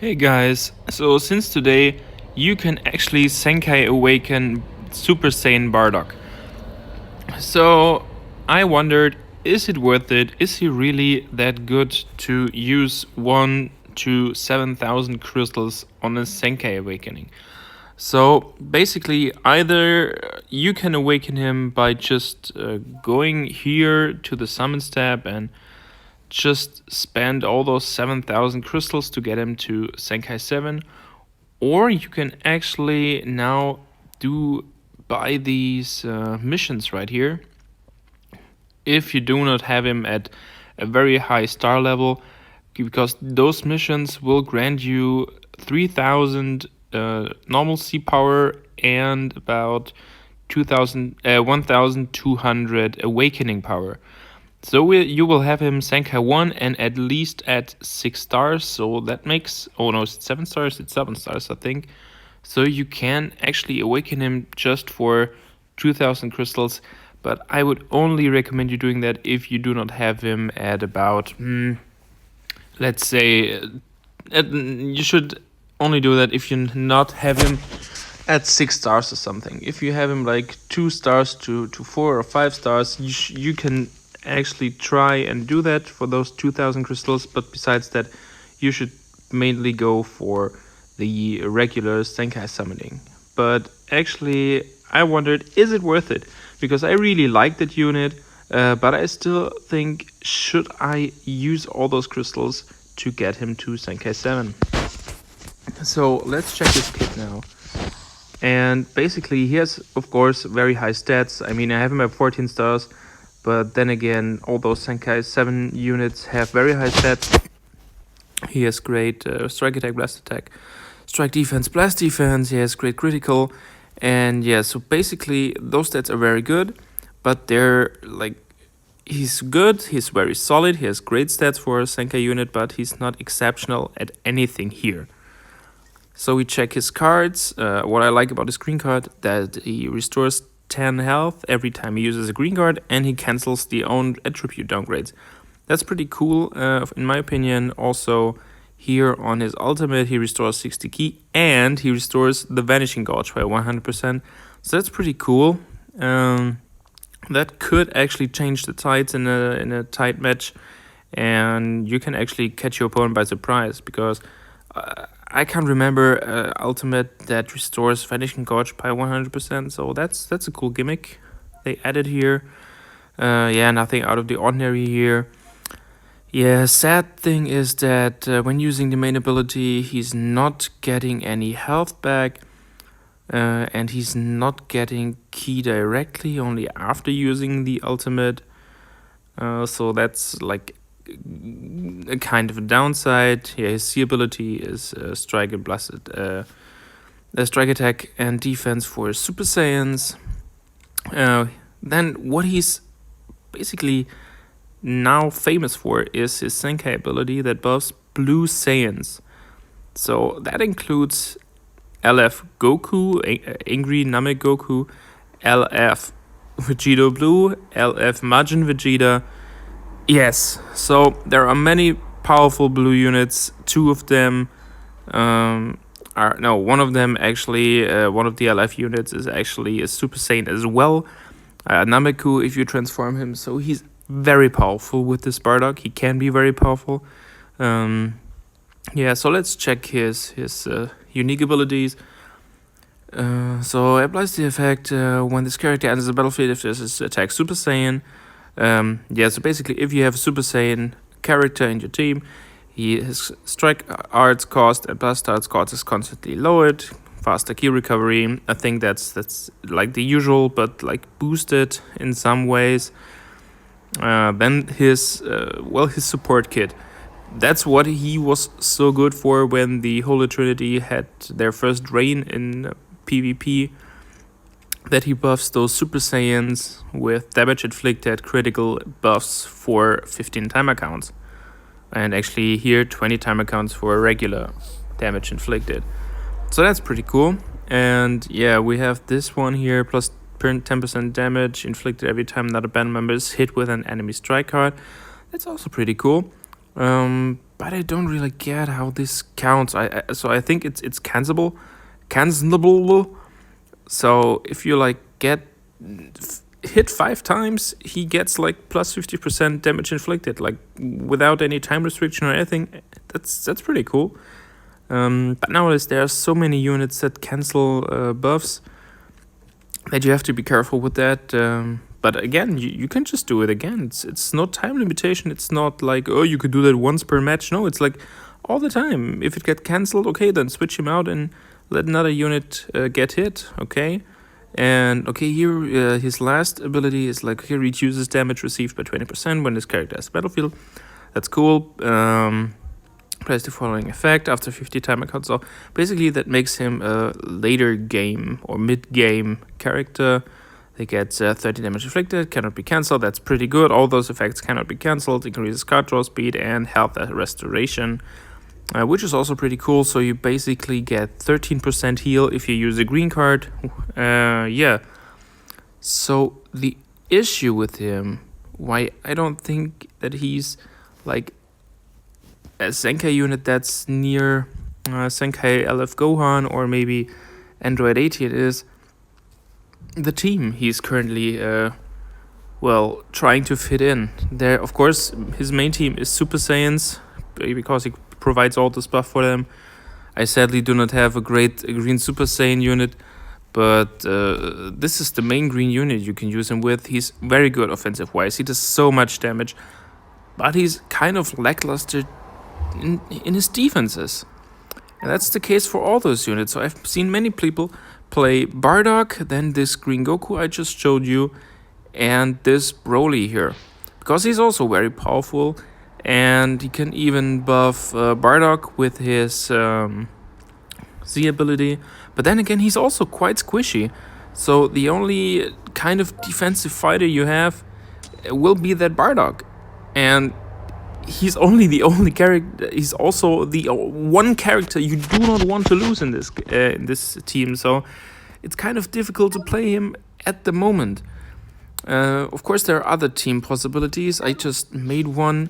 Hey guys, so since today you can actually Zenkai Awaken Super Saiyan Bardock. So I wondered, is it worth it? Is he really that good to use 1 to 7,000 crystals on a Zenkai Awakening? So basically, either you can awaken him by just going here to the summons tab and just spend all those 7,000 crystals to get him to Zenkai 7, or you can actually now buy these missions right here if you do not have him at a very high star level, because those missions will grant you 3,000 normal C power and about 1,200 awakening power. So you will have him Zenkai 1 and at least at 6 stars, so that makes, oh no, it's 7 stars, it's 7 stars I think. So you can actually awaken him just for 2,000 crystals, but I would only recommend you doing that if you do not have him at about, let's say, you should only do that if you not have him at 6 stars or something. If you have him like 2 stars to 4 or 5 stars, you can actually try and do that for those 2,000 crystals, but besides that you should mainly go for the regular Zenkai summoning. But actually I wondered, is it worth it? Because I really like that unit, but I still think, should I use all those crystals to get him to Zenkai 7? So let's check his kit now. And basically he has, of course, very high stats. I mean, I have him at 14 stars, but then again, all those Zenkai 7 units have very high stats. He has great strike attack, blast attack, strike defense, blast defense. He has great critical. And yeah, so basically those stats are very good, but they're like, he's good, he's very solid, he has great stats for a Zenkai unit, but he's not exceptional at anything here. So we check his cards. What I like about his green card, that he restores 10 health every time he uses a green card, and he cancels the own attribute downgrades. That's pretty cool, in my opinion. Also, here on his ultimate, he restores 60 ki, and he restores the Vanishing Gouge by 100%. So that's pretty cool. That could actually change the tides in a tight match, and you can actually catch your opponent by surprise, because I can't remember ultimate that restores Vanishing Gouge by 100%, so that's a cool gimmick they added here. Yeah, nothing out of the ordinary here. Yeah, sad thing is that when using the main ability, he's not getting any health back, and he's not getting ki directly, only after using the ultimate. So that's like a kind of a downside. Yeah, his C ability is strike and blasted, strike attack and defense for Super Saiyans. Then what he's basically now famous for is his Zenkai ability that buffs blue Saiyans. So that includes LF Goku, Angry Namek Goku, LF Vegeta Blue, LF Majin Vegeta. Yes, so there are many powerful blue units. One of them actually, one of the LF units is actually a Super Saiyan as well. Nameku, if you transform him, so he's very powerful with this Bardock. He can be very powerful. Yeah, so let's check his unique abilities. So it applies the effect when this character enters the battlefield if this is attack Super Saiyan. Yeah, so basically if you have a Super Saiyan character in your team, his strike arts cost and blast arts cost is constantly lowered. Faster ki recovery. I think that's like the usual, but like boosted in some ways. Then his support kit. That's what he was so good for when the Holy Trinity had their first reign in PvP. That he buffs those Super Saiyans with damage inflicted critical buffs for 15 timer counts. And actually here 20 timer counts for regular damage inflicted. So that's pretty cool. And yeah, we have this one here, plus 10% damage inflicted every time another band member is hit with an enemy strike card. That's also pretty cool. but I don't really get how this counts. So I think it's cancelable. So if you like get hit 5 times, he gets like plus 50% damage inflicted, like without any time restriction or anything. That's pretty cool. But nowadays there are so many units that cancel buffs that you have to be careful with that. But again, you can just do it again. It's no time limitation. It's not like, oh, you could do that once per match. No, it's like all the time. If it get cancelled, okay, then switch him out and let another unit get hit, okay? And okay, here his last ability is like, he reduces damage received by 20% when this character has battlefield. That's cool. Plays the following effect after 50 timer count. So basically that makes him a later game or mid-game character. They get 30 damage inflicted, cannot be cancelled. That's pretty good. All those effects cannot be cancelled. Increases card draw speed and health restoration, which is also pretty cool. So you basically get 13% heal if you use a green card. Yeah. So the issue with him, why I don't think that he's like a Zenkai unit that's near Zenkai LF Gohan or maybe Android 18 is the team he's currently trying to fit in. There, of course, his main team is Super Saiyans because he provides all this buff for them. I sadly do not have a great green Super Saiyan unit, but this is the main green unit you can use him with. He's very good offensive wise. He does so much damage, but he's kind of lackluster in his defenses. And that's the case for all those units. So I've seen many people play Bardock, then this Green Goku I just showed you, and this Broly here. Because he's also very powerful, and he can even buff Bardock with his Z ability. But then again, he's also quite squishy. So the only kind of defensive fighter you have will be that Bardock. And he's only the only character. He's also the one character you do not want to lose in this team. So it's kind of difficult to play him at the moment. Of course, there are other team possibilities. I just made one.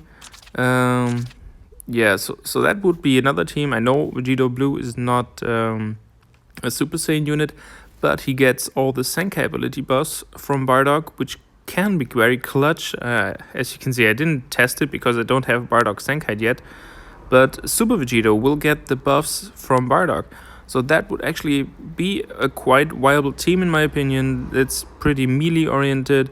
Yeah, so that would be another team. I know Vegito Blue is not a Super Saiyan unit, but he gets all the Zenkai ability buffs from Bardock, which can be very clutch. As you can see, I didn't test it because I don't have Bardock Zenkai yet, but Super Vegito will get the buffs from Bardock. So that would actually be a quite viable team in my opinion. It's pretty melee oriented,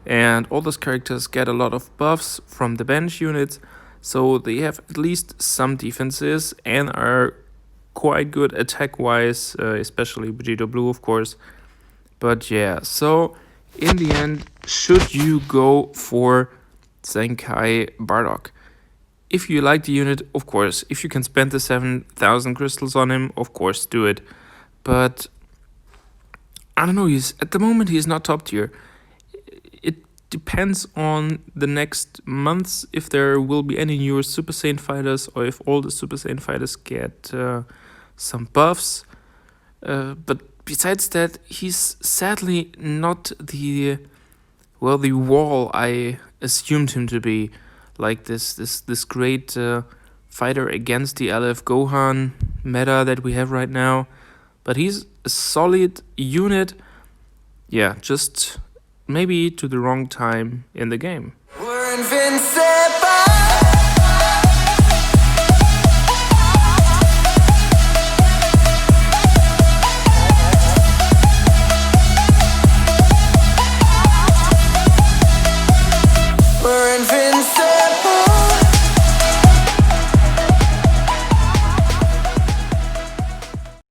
and all those characters get a lot of buffs from the bench units, so they have at least some defenses and are quite good attack wise, especially Vegito Blue of course. But yeah, so in the end, should you go for Zenkai Bardock? If you like the unit, of course. If you can spend the 7,000 crystals on him, of course, do it. But I don't know, at the moment he's not top tier. It depends on the next months if there will be any newer Super Saiyan fighters or if all the Super Saiyan fighters get some buffs. But besides that, he's sadly not the wall I assumed him to be, like this great fighter against the LF Gohan meta that we have right now. But he's a solid unit. Yeah, just maybe to the wrong time in the game. We're